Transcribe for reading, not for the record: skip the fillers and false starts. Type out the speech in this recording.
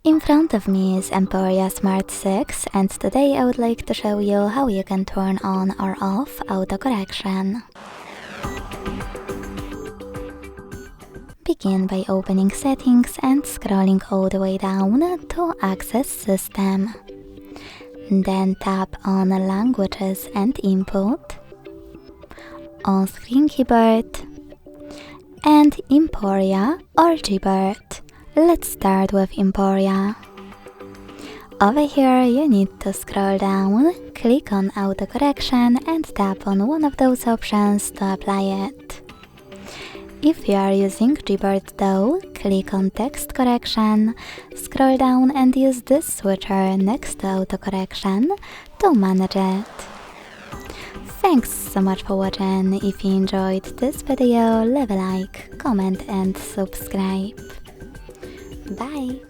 In front of me is EMPORIA Smart 6, and today I would like to show you how you can turn on or off autocorrection. Begin by opening Settings and scrolling all the way down to Access System. Then tap on Languages and Input, On-Screen Keyboard, and Emporia or Gbird. Let's start with Emporia. Over here you need to scroll down, click on autocorrection and tap on one of those options to apply it. If you are using Gbird though, click on text correction, scroll down and use this switcher next to autocorrection to manage it. Thanks so much for watching. If you enjoyed this video, leave a like, comment and subscribe. Bye!